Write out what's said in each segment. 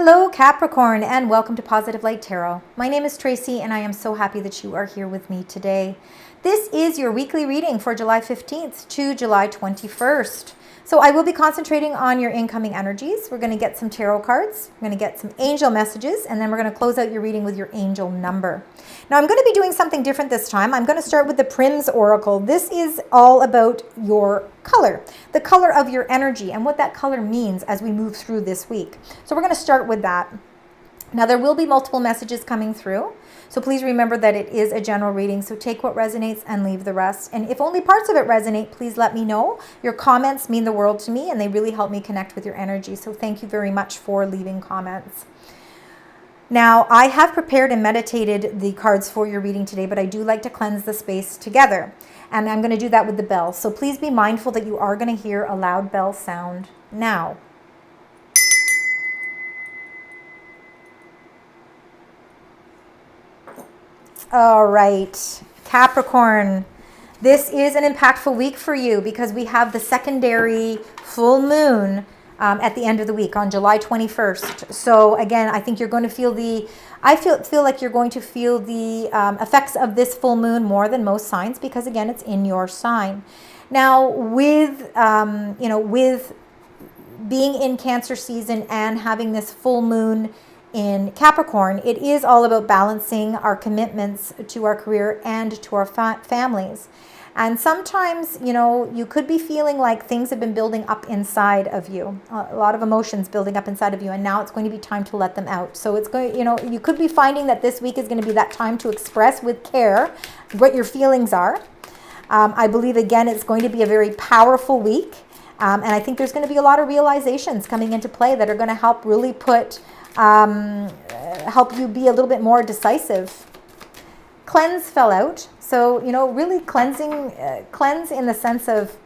Hello Capricorn, and welcome to Positive Light Tarot. My name is Tracy and I am so happy that you are here with me today. This is your weekly reading for July 15th to July 21st. So I will be concentrating on your incoming energies. We're going to get some tarot cards, we're going to get some angel messages, and then we're going to close out your reading with your angel number. Now I'm going to be doing something different this time. I'm going to start with the Prism Oracle. This is all about your color, the color of your energy and what that color means as we move through this week. So we're going to start with that. Now there will be multiple messages coming through. So please remember that it is a general reading. So take what resonates and leave the rest. And if only parts of it resonate, please let me know. Your comments mean the world to me and they really help me connect with your energy. So thank you very much for leaving comments. Now, I have prepared and meditated the cards for your reading today, but I do like to cleanse the space together. And I'm going to do that with the bell. So please be mindful that you are going to hear a loud bell sound now. All right, Capricorn, this is an impactful week for you because we have the secondary full moon at the end of the week on July 21st. So again, I think you're going to feel I feel like you're going to feel the effects of this full moon more than most signs because again, it's in your sign. Now with, with being in Cancer season and having this full moon in Capricorn, it is all about balancing our commitments to our career and to our families. And sometimes, you could be feeling like things have been building up inside of you, a lot of emotions building up inside of you, and now it's going to be time to let them out. So it's going, you could be finding that this week is going to be that time to express with care what your feelings are. I believe, again, it's going to be a very powerful week. And I think there's going to be a lot of realizations coming into play that are going to help really help you be a little bit more decisive. Cleanse fell out. So, really cleanse in the sense of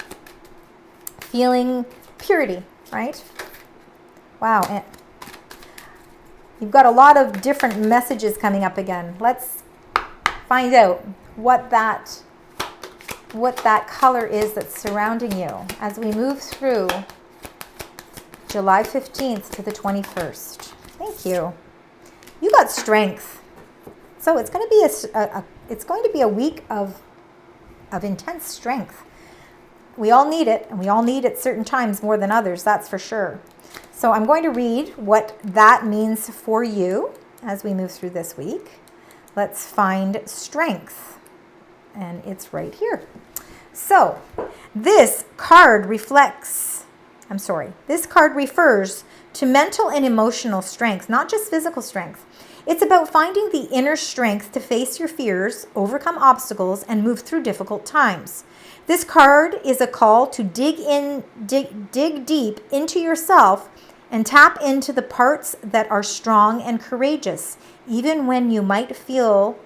feeling purity, right? Wow. And you've got a lot of different messages coming up again. Let's find out what that color is that's surrounding you as we move through July 15th to the 21st. Thank you. You got strength. So it's going to be a week of intense strength. We all need it, and we all need it certain times more than others, that's for sure. So I'm going to read what that means for you as we move through this week. Let's find strength. And it's right here. So this card refers to mental and emotional strength, not just physical strength. It's about finding the inner strength to face your fears, overcome obstacles, and move through difficult times. This card is a call to dig deep into yourself and tap into the parts that are strong and courageous, even when you might feel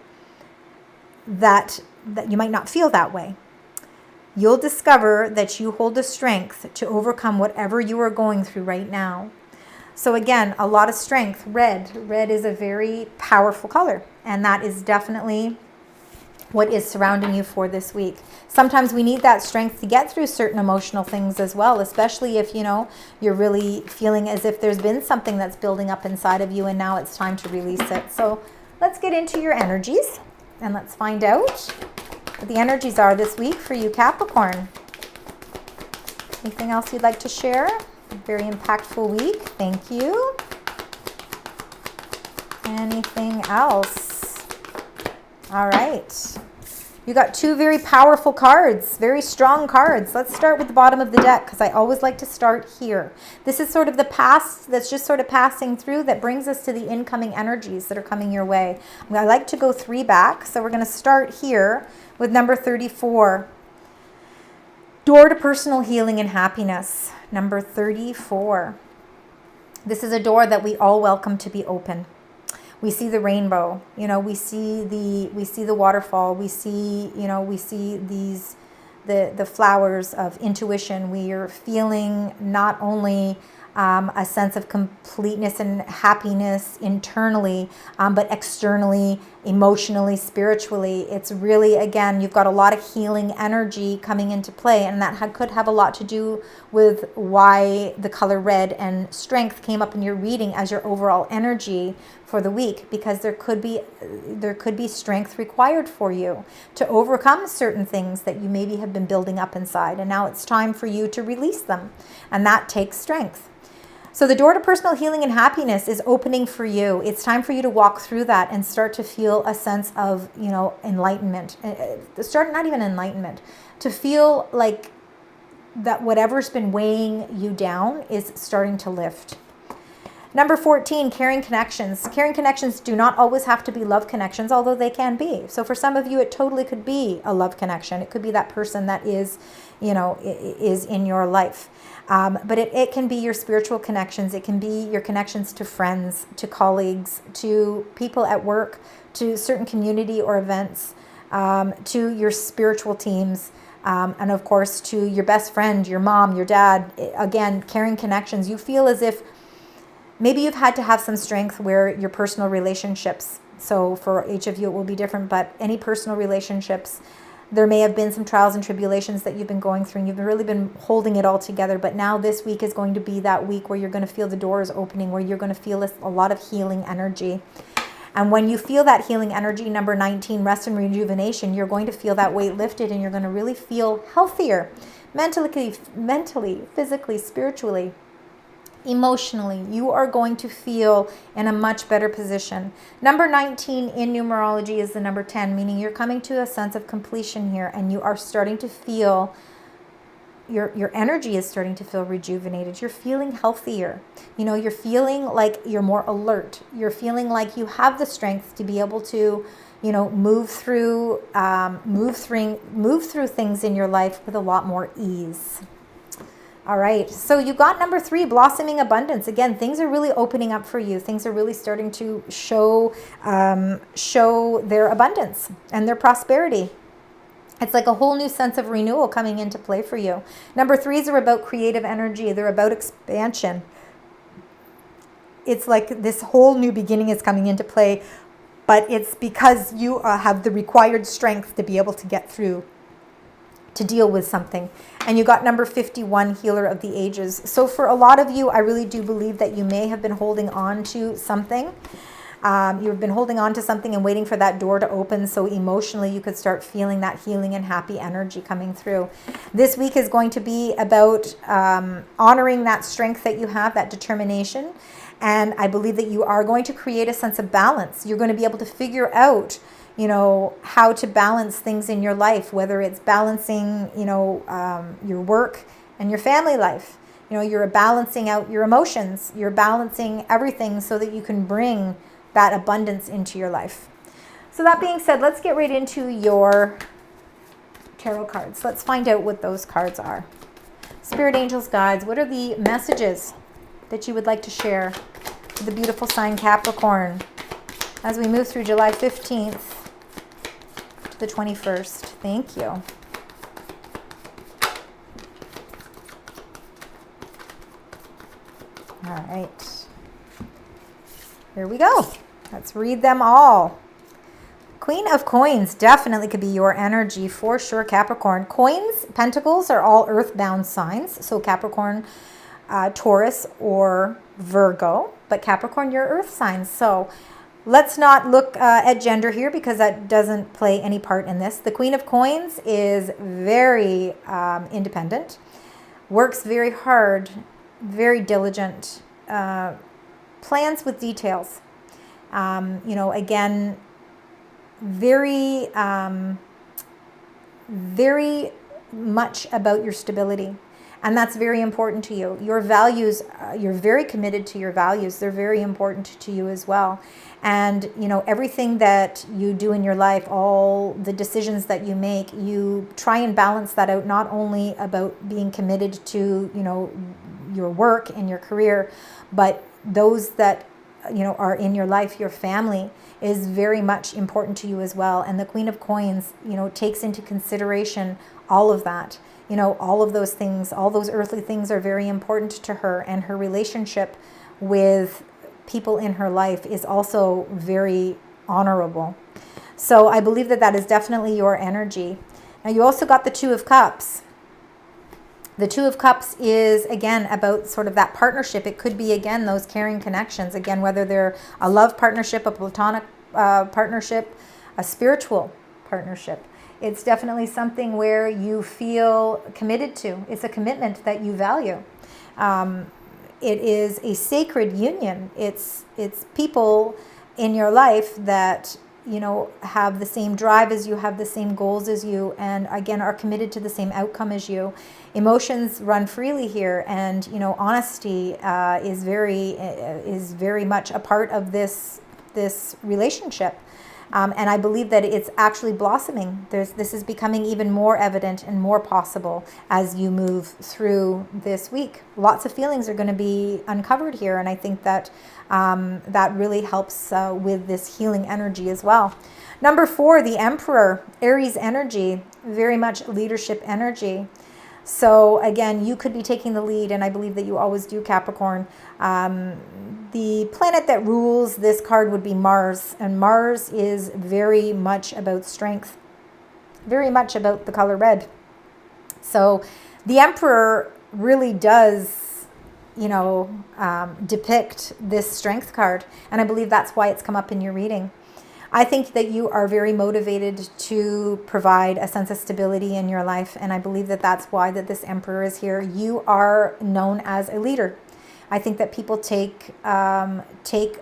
that you might not feel that way. You'll discover that you hold the strength to overcome whatever you are going through right now. So again, a lot of strength. Red is a very powerful color, and that is definitely what is surrounding you for this week. Sometimes we need that strength to get through certain emotional things as well, especially if, you're really feeling as if there's been something that's building up inside of you and now it's time to release it. So let's get into your energies and let's find out what the energies are this week for you, Capricorn. Anything else you'd like to share? Very impactful week. Thank you. Anything else? All right. You got two very powerful cards, very strong cards. Let's start with the bottom of the deck because I always like to start here. This is sort of the past that's just sort of passing through that brings us to the incoming energies that are coming your way. I like to go 3 back. So we're going to start here with number 34. Door to personal healing and happiness. Number 34. This is a door that we all welcome to be open. We see the rainbow, we see the waterfall, we see the flowers of intuition. We are feeling not only a sense of completeness and happiness internally, but externally emotionally, spiritually. It's really, again, you've got a lot of healing energy coming into play, and that could have a lot to do with why the color red and strength came up in your reading as your overall energy for the week, because there could be strength required for you to overcome certain things that you maybe have been building up inside, and now it's time for you to release them, and that takes strength. So the door to personal healing and happiness is opening for you. It's time for you to walk through that and start to feel a sense of, enlightenment. Not even enlightenment, to feel like that whatever's been weighing you down is starting to lift. Number 14, caring connections. Caring connections do not always have to be love connections, although they can be. So for some of you, it totally could be a love connection. It could be that person that is in your life. But it can be your spiritual connections. It can be your connections to friends, to colleagues, to people at work, to certain community or events, to your spiritual teams, and of course to your best friend, your mom, your dad. Again, caring connections. You feel as if maybe you've had to have some strength where your personal relationships, so for each of you it will be different, but any personal relationships, there may have been some trials and tribulations that you've been going through, and you've really been holding it all together. But now this week is going to be that week where you're going to feel the doors opening, where you're going to feel a lot of healing energy. And when you feel that healing energy, number 19, rest and rejuvenation, you're going to feel that weight lifted, and you're going to really feel healthier mentally, physically, spiritually. Emotionally, you are going to feel in a much better position. Number 19 in numerology is the number 10, meaning you're coming to a sense of completion here, and you are starting to feel, your energy is starting to feel rejuvenated. You're feeling healthier. You're feeling like you're more alert. You're feeling like you have the strength to be able to, move through things in your life with a lot more ease. All right, so you got number 3, blossoming abundance. Again, things are really opening up for you. Things are really starting to show their abundance and their prosperity. It's like a whole new sense of renewal coming into play for you. Number 3s are about creative energy. They're about expansion. It's like this whole new beginning is coming into play, but it's because you have the required strength to be able to get through, to deal with something. And you got number 51, healer of the ages. So for a lot of you, I really do believe that you may have been holding on to something. You've been holding on to something and waiting for that door to open, so emotionally you could start feeling that healing and happy energy coming through. This week is going to be about honoring that strength that you have, that determination. And I believe that you are going to create a sense of balance. You're going to be able to figure out how to balance things in your life, whether it's balancing, your work and your family life. You're balancing out your emotions. You're balancing everything so that you can bring that abundance into your life. So that being said, let's get right into your tarot cards. Let's find out what those cards are. Spirit angels, guides, what are the messages that you would like to share with the beautiful sign Capricorn as we move through July 15th to the 21st. Thank you. All right. Here we go. Let's read them all. Queen of Coins definitely could be your energy for sure, Capricorn. Coins, pentacles are all earthbound signs. So Capricorn, Taurus, or Virgo. But Capricorn, you're earth signs. So let's not look at gender here because that doesn't play any part in this. The Queen of Coins is very independent, works very hard, very diligent, plans with details. Again, very much about your stability. And that's very important to you. Your values, you're very committed to your values. They're very important to you as well. And, everything that you do in your life, all the decisions that you make, you try and balance that out, not only about being committed to, your work and your career, but those that, are in your life, your family is very much important to you as well. And the Queen of Coins, takes into consideration all of that. All of those things, all those earthly things are very important to her, and her relationship with people in her life is also very honorable. So I believe that that is definitely your energy. Now you also got the Two of Cups. The Two of Cups is, again, about sort of that partnership. It could be, again, those caring connections. Again, whether they're a love partnership, a platonic partnership, a spiritual partnership. It's definitely something where you feel committed to. It's a commitment that you value. It is a sacred union. It's people in your life that, you know, have the same drive as you, have the same goals as you, and again, are committed to the same outcome as you. Emotions run freely here, and, you know, honesty is very much a part of this relationship. And I believe that it's actually blossoming. This is becoming even more evident and more possible as you move through this week. Lots of feelings are going to be uncovered here, and I think that that really helps with this healing energy as well. Number 4, the Emperor, Aries energy, very much leadership energy. So again, you could be taking the lead, and I believe that you always do, Capricorn. The planet that rules this card would be Mars, and Mars is very much about strength, very much about the color red. So the Emperor really does, you know, depict this strength card, and I believe that's why it's come up in your reading. I think that you are very motivated to provide a sense of stability in your life, and I believe that that's why that this Emperor is here. You are known as a leader. I think that people take a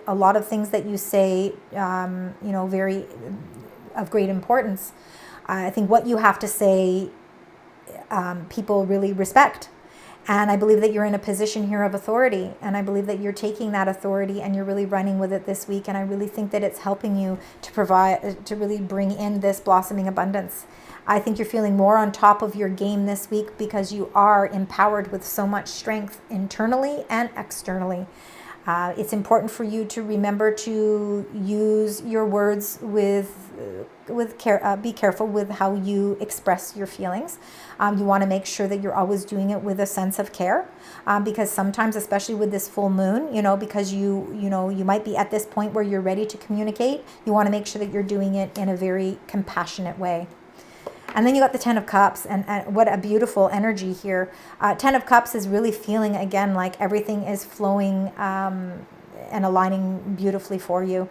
lot of things that you say, you know, very of great importance. I think what you have to say, people really respect. And I believe that you're in a position here of authority, and I believe that you're taking that authority and you're really running with it this week. And I really think that it's helping you to really bring in this blossoming abundance. I think you're feeling more on top of your game this week because you are empowered with so much strength internally and externally. It's important for you to remember to use your words with care. Be careful with how you express your feelings. You want to make sure that you're always doing it with a sense of care, because sometimes, especially with this full moon, you know, because you might be at this point where you're ready to communicate. You want to make sure that you're doing it in a very compassionate way. And then you got the Ten of Cups, and what a beautiful energy here. Ten of Cups is really feeling, again, like everything is flowing and aligning beautifully for you.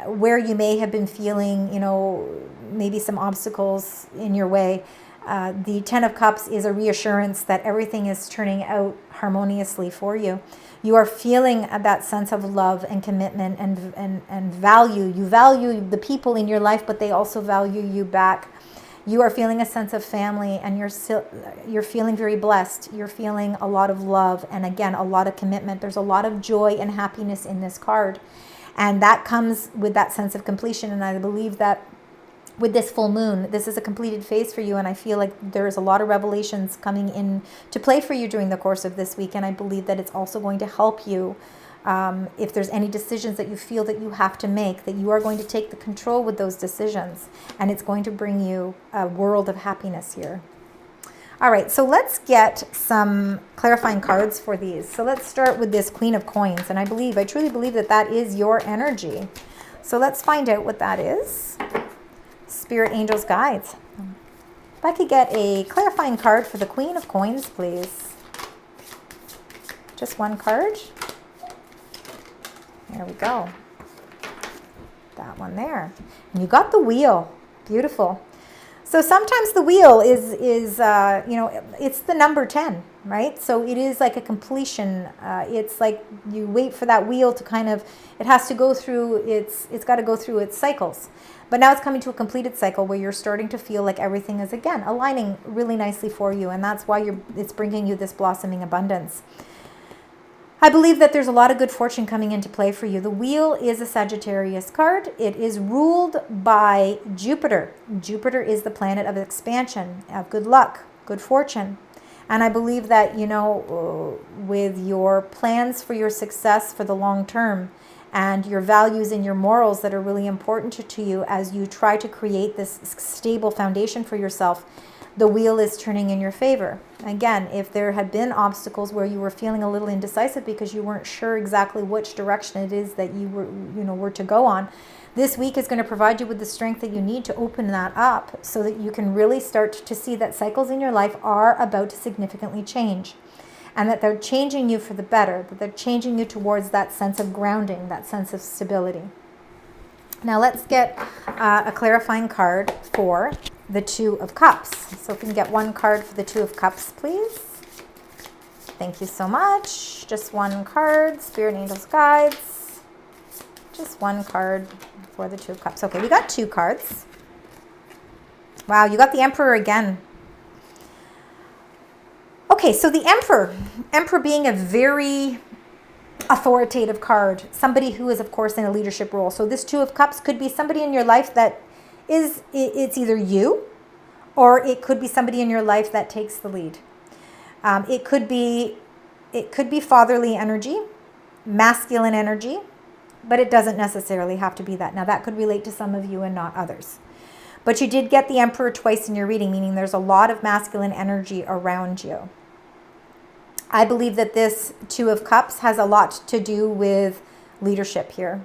Where you may have been feeling, you know, maybe some obstacles in your way, the Ten of Cups is a reassurance that everything is turning out harmoniously for you. You are feeling that sense of love and commitment and value. You value the people in your life, but they also value you back. You are feeling a sense of family, and you're feeling very blessed. You're feeling a lot of love, and again, a lot of commitment. There's a lot of joy and happiness in this card, and that comes with that sense of completion. And I believe that with this full moon, this is a completed phase for you, and I feel like there's a lot of revelations coming in to play for you during the course of this week, and I believe that it's also going to help you. If there's any decisions that you feel that you have to make, that you are going to take the control with those decisions, and it's going to bring you a world of happiness here. All right, so let's get some clarifying cards for these. So let's start with this Queen of Coins, and I truly believe that that is your energy. So let's find out what that is. Spirit, angels, guides. If I could get a clarifying card for the Queen of Coins, please. Just one card. There we go. That one there. And you got the wheel. Beautiful. So sometimes the wheel is you know, it's the number 10, right? So it is like a completion. It's like you wait for that wheel to kind of, it has to go through it's got to go through its cycles. But now it's coming to a completed cycle where you're starting to feel like everything is, again, aligning really nicely for you. And that's why it's bringing you this blossoming abundance. I believe that there's a lot of good fortune coming into play for you. The wheel is a Sagittarius card. It is ruled by Jupiter. Jupiter is the planet of expansion, of good luck, good fortune. And I believe that, you know, with your plans for your success for the long term and your values and your morals that are really important to you as you try to create this stable foundation for yourself, the wheel is turning in your favor. Again, if there had been obstacles where you were feeling a little indecisive because you weren't sure exactly which direction it is that you were to go on, this week is going to provide you with the strength that you need to open that up so that you can really start to see that cycles in your life are about to significantly change, and that they're changing you for the better, that they're changing you towards that sense of grounding, that sense of stability. Now let's get a clarifying card for the Two of Cups. So if we can get one card for the Two of Cups, please. Thank you so much. Just one card, Spirit, Angels, Guides. Just one card for the Two of Cups. Okay, we got two cards. Wow, you got the Emperor again. Okay, so the Emperor being a very authoritative card, somebody who is, of course, in a leadership role. So this Two of Cups could be somebody in your life that it's either you, or it could be somebody in your life that takes the lead. It could be fatherly energy, masculine energy, but it doesn't necessarily have to be that. Now that could relate to some of you and not others. But you did get the Emperor twice in your reading, meaning there's a lot of masculine energy around you. I believe that this Two of Cups has a lot to do with leadership here.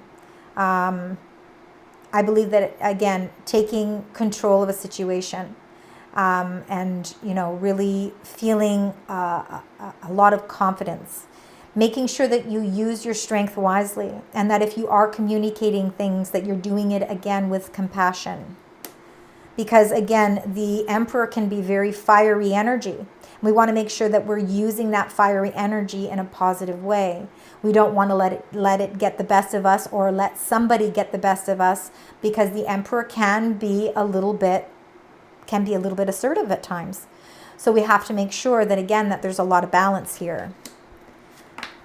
I believe that, again, taking control of a situation and, really feeling a lot of confidence. Making sure that you use your strength wisely, and that if you are communicating things, that you're doing it, again, with compassion. Because, again, the Emperor can be very fiery energy. We want to make sure that we're using that fiery energy in a positive way. We don't want to let it get the best of us, or let somebody get the best of us, because the Emperor can be a little bit assertive at times. So we have to make sure that, again, that there's a lot of balance here.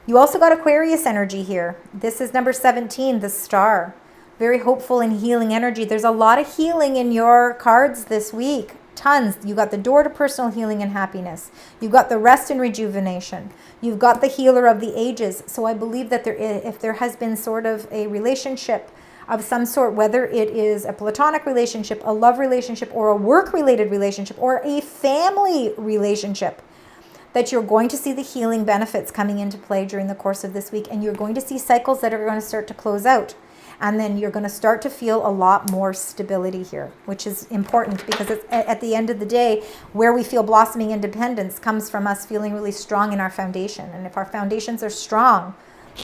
You also got Aquarius energy here. This is number 17, the Star. Very hopeful and healing energy. There's a lot of healing in your cards this week. Tons. You got the Door to personal healing and happiness. You've got the Rest and rejuvenation. You've got the Healer of the ages. So I believe that if there has been sort of a relationship of some sort, whether it is a platonic relationship, a love relationship, or a work-related relationship, or a family relationship, that you're going to see the healing benefits coming into play during the course of this week, and you're going to see cycles that are going to start to close out. And then you're going to start to feel a lot more stability here, which is important, because it's, at the end of the day, where we feel blossoming independence comes from us feeling really strong in our foundation. And if our foundations are strong,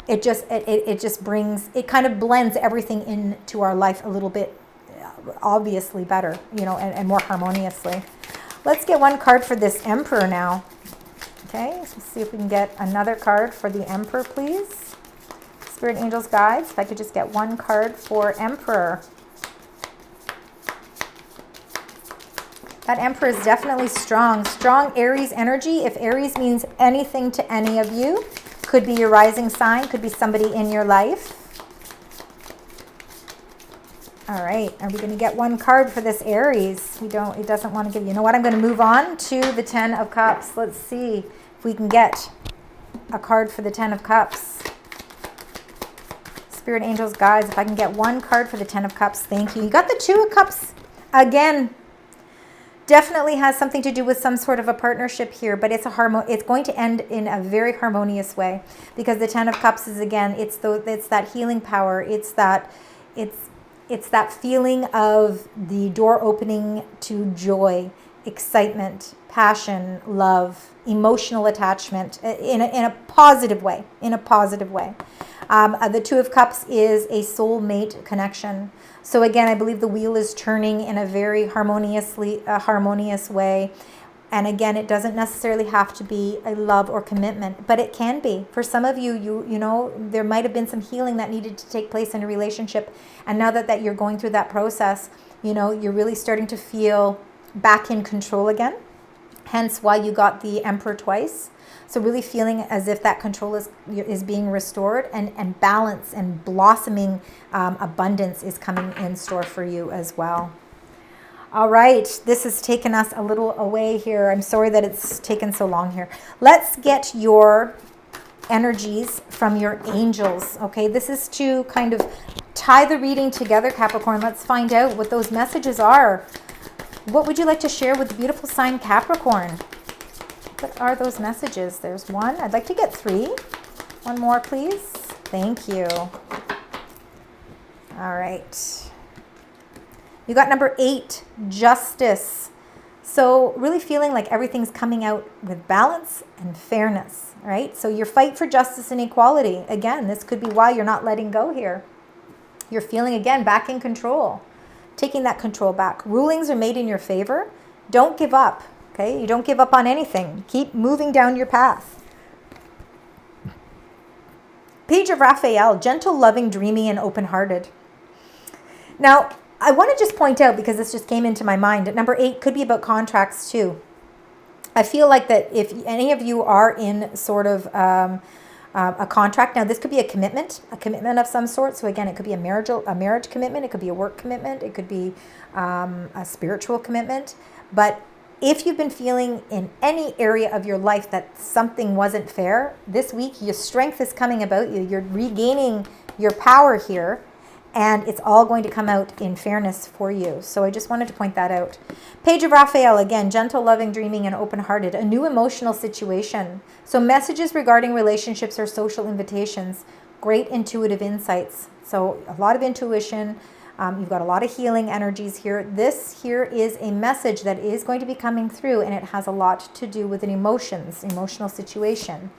it just brings, it kind of blends everything into our life a little bit obviously better, and more harmoniously. Let's get one card for this Emperor now. Okay, let's see if we can get another card for the Emperor, please. Spirit, Angels, Guides, if I could just get one card for Emperor. That Emperor is definitely strong. Strong Aries energy. If Aries means anything to any of you, could be your rising sign, could be somebody in your life. All right, are we going to get one card for this Aries? It doesn't want to give you. You know what? I'm going to move on to the Ten of Cups. Let's see if we can get a card for the Ten of Cups. Spirit, Angels, Guides, if I can get one card for the Ten of Cups. Thank you. You got the Two of Cups again. Definitely has something to do with some sort of a partnership here, but it's going to end in a very harmonious way, because the Ten of Cups is, again, it's that healing power. It's that feeling of the door opening to joy, excitement, passion, love, emotional attachment in a positive way. The Two of Cups is a soulmate connection. So again, I believe the wheel is turning in a very harmonious way. And again, it doesn't necessarily have to be a love or commitment, but it can be. For some of you, you know, there might have been some healing that needed to take place in a relationship. And now that you're going through that process, you know, you're really starting to feel back in control again. Hence why you got the Emperor twice. So really feeling as if that control is being restored, and balance and blossoming abundance is coming in store for you as well. All right, this has taken us a little away here. I'm sorry that it's taken so long here. Let's get your energies from your angels. Okay, this is to kind of tie the reading together, Capricorn. Let's find out what those messages are. What would you like to share with the beautiful sign Capricorn? What are those messages? There's one. I'd like to get 3. One more, please. Thank you. All right. You got number 8, justice. So really feeling like everything's coming out with balance and fairness, right? So your fight for justice and equality. Again, this could be why you're not letting go here. You're feeling, again, back in control, taking that control back. Rulings are made in your favor. Don't give up, okay? You don't give up on anything. Keep moving down your path. Page of Raphael, gentle, loving, dreamy, and open-hearted. Now, I want to just point out, because this just came into my mind, that number 8 could be about contracts too. I feel like that if any of you are in sort of a contract, now this could be a commitment of some sort. So again, it could be a marriage commitment. It could be a work commitment. It could be a spiritual commitment. But if you've been feeling in any area of your life that something wasn't fair, this week your strength is coming about you. You're regaining your power here. And it's all going to come out in fairness for you. So I just wanted to point that out. Page of Raphael, again, gentle, loving, dreaming, and open-hearted. A new emotional situation. So messages regarding relationships or social invitations. Great intuitive insights. So a lot of intuition. You've got a lot of healing energies here. This here is a message that is going to be coming through, and it has a lot to do with an emotional situation.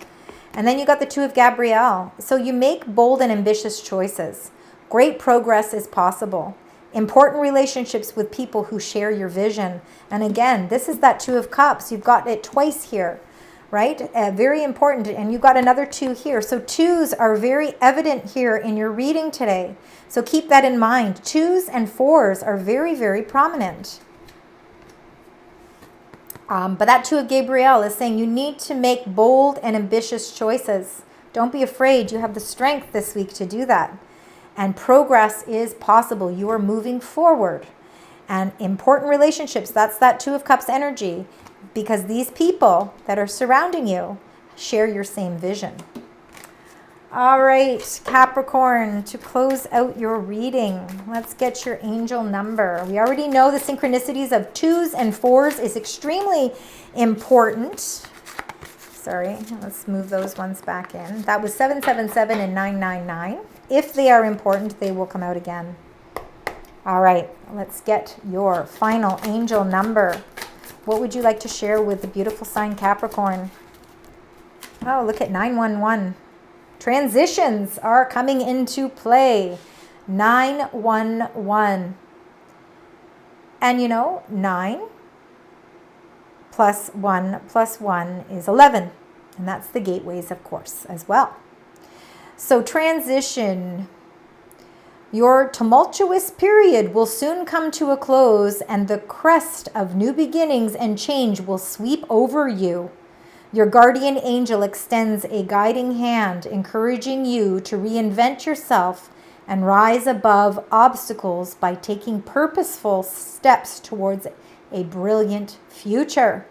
And then you got the 2 of Gabrielle. So you make bold and ambitious choices. Great progress is possible. Important relationships with people who share your vision. And again, this is that 2 of Cups. You've got it twice here, right? Very important. And you've got another 2 here. So 2s are very evident here in your reading today. So keep that in mind. 2s and 4s are very, very prominent. But that 2 of Gabrielle is saying you need to make bold and ambitious choices. Don't be afraid. You have the strength this week to do that. And progress is possible. You are moving forward. And important relationships, that's that 2 of Cups energy. Because these people that are surrounding you share your same vision. All right, Capricorn, to close out your reading, let's get your angel number. We already know the synchronicities of 2s and 4s is extremely important. Sorry, let's move those ones back in. That was 777 and 999. If they are important, they will come out again. All right, let's get your final angel number. What would you like to share with the beautiful sign Capricorn? Oh, look at 911. Transitions are coming into play. 911. And you know, 9 plus 1 is 11. And that's the gateways, of course, as well. So transition, your tumultuous period will soon come to a close, and the crest of new beginnings and change will sweep over you. Your guardian angel extends a guiding hand, encouraging you to reinvent yourself and rise above obstacles by taking purposeful steps towards a brilliant future.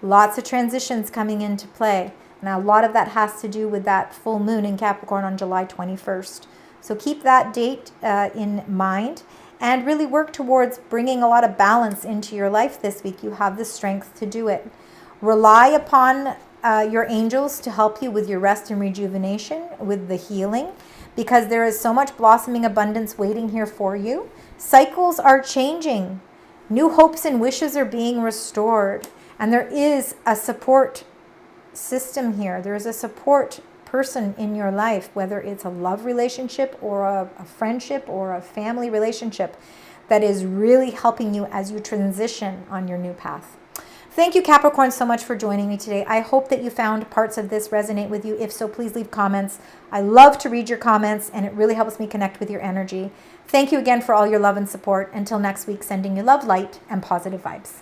Lots of transitions coming into play. Now, a lot of that has to do with that full moon in Capricorn on July 21st. So keep that date in mind and really work towards bringing a lot of balance into your life this week. You have the strength to do it. Rely upon your angels to help you with your rest and rejuvenation, with the healing, because there is so much blossoming abundance waiting here for you. Cycles are changing. New hopes and wishes are being restored. And there is a support system here. There is a support person in your life, whether it's a love relationship or a friendship or a family relationship, that is really helping you as you transition on your new path. Thank you, Capricorn, so much for joining me today. I hope that you found parts of this resonate with you. If so, please leave comments. I love to read your comments, and it really helps me connect with your energy. Thank you again for all your love and support. Until next week, sending you love, light, and positive vibes.